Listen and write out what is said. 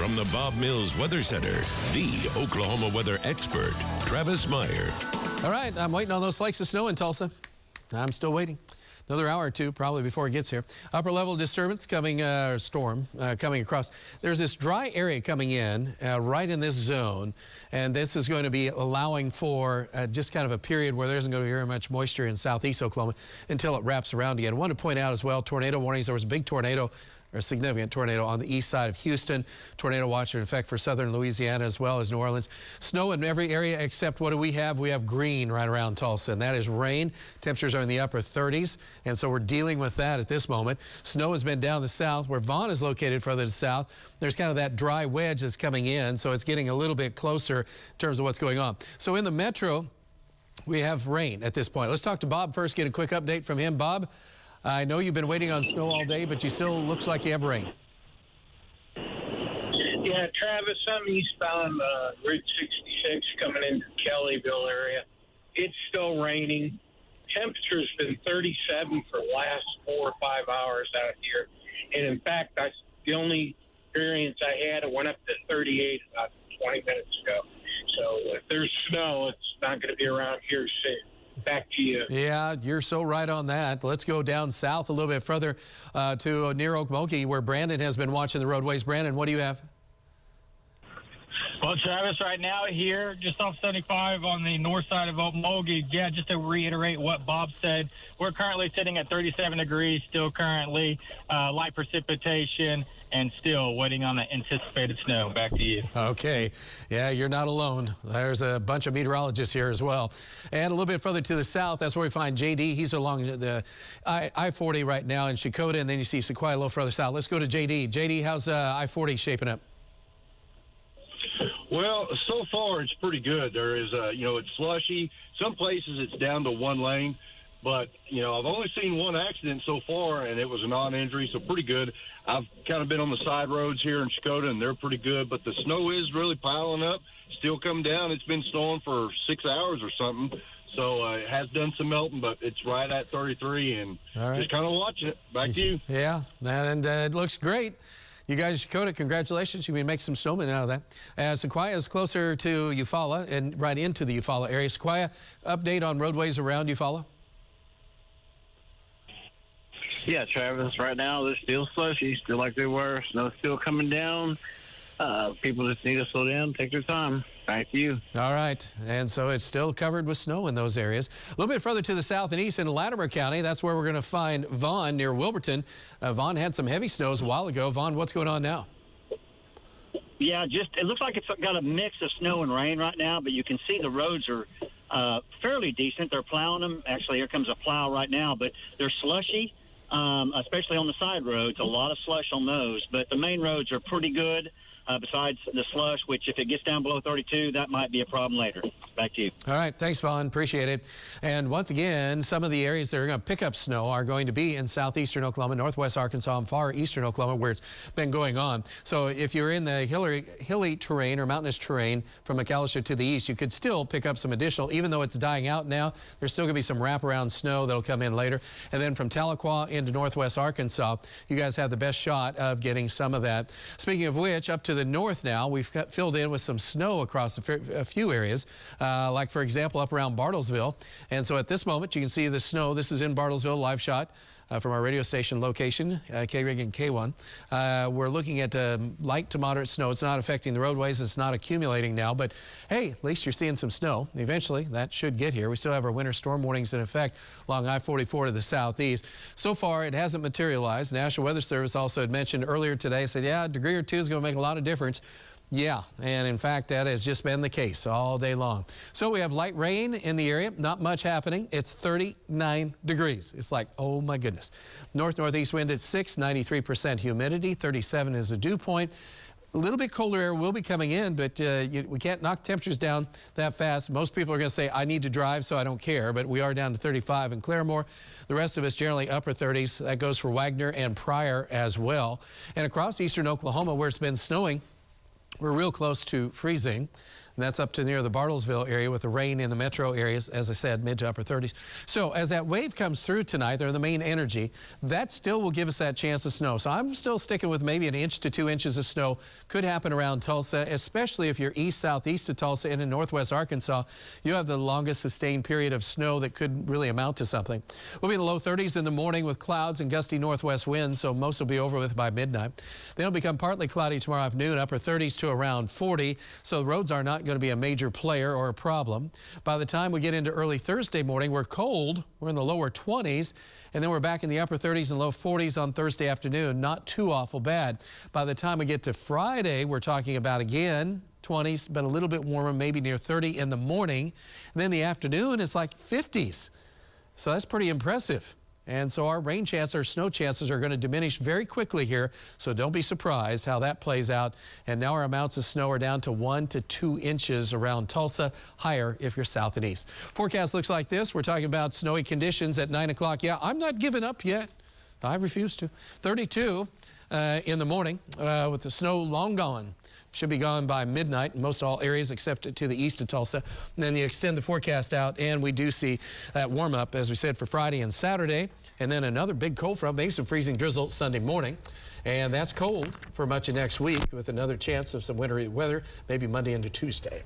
From the Bob Mills Weather Center, the Oklahoma weather expert, Travis Meyer. All right, I'm waiting on those flakes of snow in Tulsa. I'm still waiting. Another hour or two probably before it gets here. Upper level disturbance coming, storm coming across. There's this dry area coming in right in this zone, and this is going to be allowing for just kind of a period where there isn't going to be very much moisture in southeast Oklahoma until it wraps around again. I want to point out as well, tornado warnings. There was a big tornado, or a significant tornado on the east side of Houston. Tornado watch in effect for southern Louisiana as well as New Orleans. Snow in every area except what do we have? We have green right around Tulsa, and that is rain. Temperatures are in the upper 30s, and so we're dealing with that at this moment. Snow has been down the south where Vaughn is located further to the south. There's kind of that dry wedge that's coming in, so it's getting a little bit closer in terms of what's going on. So in the metro, we have rain at this point. Let's talk to Bob first, get a quick update from him. Bob, I know you've been waiting on snow all day, but you still looks like you have rain. Yeah, Travis, I'm eastbound Route 66 coming into the Kellyville area. It's still raining. Temperature's been 37 for the last 4 or 5 hours out here. And in fact, the only experience I had, it went up to 38 about 20 minutes ago. So if there's snow, it's not going to be around here soon. Back to you. Yeah, you're so right on that. Let's go down south a little bit further to near Okmulgee, where Brandon has been watching the roadways. Brandon, what do you have? Well, Travis, right now here, just off 75 on the north side of Okmulgee, yeah, just to reiterate what Bob said, we're currently sitting at 37 degrees, still currently light precipitation, and still waiting on the anticipated snow. Back to you. Okay. Yeah, you're not alone. There's a bunch of meteorologists here as well. And a little bit further to the south, that's where we find JD. He's along the I-40 right now in Chakota, and then you see Sequoia a little further south. Let's go to JD. JD, how's I-40 shaping up? Well, so far it's pretty good. There is, it's slushy. Some places it's down to one lane, but, I've only seen one accident so far, and it was a non-injury, so pretty good. I've kind of been on the side roads here in Chakota, and they're pretty good, but the snow is really piling up, still coming down. It's been snowing for 6 hours or something, so it has done some melting, but it's right at 33, and just kind of watching it. Back to you. Yeah, and it looks great. You guys, Dakota, congratulations. You may make some snowmen out of that. Sequoia is closer to Eufaula and right into the Eufaula area. Sequoia, update on roadways around Eufaula? Yeah, Travis, right now they're still slushy, still like they were. Snow's still coming down. People just need to slow down, take their time. Back to you. All right. And so it's still covered with snow in those areas. A little bit further to the south and east in Latimer County, that's where we're going to find Vaughn near Wilburton. Vaughn had some heavy snows a while ago. Vaughn, what's going on now? Yeah, it looks like it's got a mix of snow and rain right now, but you can see the roads are fairly decent. They're plowing them. Actually, here comes a plow right now, but they're slushy, especially on the side roads. A lot of slush on those, but the main roads are pretty good. Besides the slush, which if it gets down below 32, that might be a problem later. Back to you. All right. Thanks, Vaughn. Appreciate it. And once again, some of the areas that are going to pick up snow are going to be in southeastern Oklahoma, northwest Arkansas, and far eastern Oklahoma, where it's been going on. So if you're in the hilly terrain or mountainous terrain from McAllister to the east, you could still pick up some additional, even though it's dying out now, there's still going to be some wraparound snow that'll come in later. And then from Tahlequah into northwest Arkansas, you guys have the best shot of getting some of that. Speaking of which, up to the north now, we've got filled in with some snow across a few areas, like, for example, up around Bartlesville. And so at this moment, you can see the snow. This is in Bartlesville, live shot from our radio station location, K-Rig and K1. We're looking at light to moderate snow. It's not affecting the roadways. It's not accumulating now. But, hey, at least you're seeing some snow. Eventually, that should get here. We still have our winter storm warnings in effect along I-44 to the southeast. So far, it hasn't materialized. National Weather Service also had mentioned earlier today, said, yeah, a degree or two is going to make a lot of difference. Yeah, and in fact, that has just been the case all day long. So we have light rain in the area, not much happening. It's 39 degrees. It's like, oh my goodness. North-northeast wind at 6, 93% humidity, 37 is the dew point. A little bit colder air will be coming in, but we can't knock temperatures down that fast. Most people are going to say, I need to drive, so I don't care, but we are down to 35 in Claremore. The rest of us generally upper 30s. That goes for Wagner and Pryor as well. And across eastern Oklahoma, where it's been snowing, we're real close to freezing. And that's up to near the Bartlesville area with the rain in the metro areas, as I said, mid to upper 30s. So as that wave comes through tonight, they're the main energy, that still will give us that chance of snow. So I'm still sticking with maybe 1 inch to 2 inches of snow. Could happen around Tulsa, especially if you're east-southeast of Tulsa and in northwest Arkansas. You have the longest sustained period of snow that could really amount to something. We'll be in the low 30s in the morning with clouds and gusty northwest winds, so most will be over with by midnight. Then it'll become partly cloudy tomorrow afternoon, upper 30s to around 40. So the roads are not going to be a major player or a problem. By the time we get into early Thursday morning, we're cold. We're in the lower 20s. And then we're back in the upper 30s and low 40s on Thursday afternoon. Not too awful bad. By the time we get to Friday, we're talking about, again, 20s, but a little bit warmer, maybe near 30 in the morning. And then the afternoon is like 50s. So that's pretty impressive. And so our rain chances, our snow chances are going to diminish very quickly here. So don't be surprised how that plays out. And now our amounts of snow are down to 1 to 2 inches around Tulsa, higher if you're south and east. Forecast looks like this. We're talking about snowy conditions at 9 o'clock. Yeah, I'm not giving up yet. I refuse to. 32 in the morning with the snow long gone. Should be gone by midnight in most all areas except to the east of Tulsa. And then you extend the forecast out, and we do see that warm up, as we said, for Friday and Saturday. And then another big cold front, maybe some freezing drizzle Sunday morning. And that's cold for much of next week with another chance of some wintry weather, maybe Monday into Tuesday.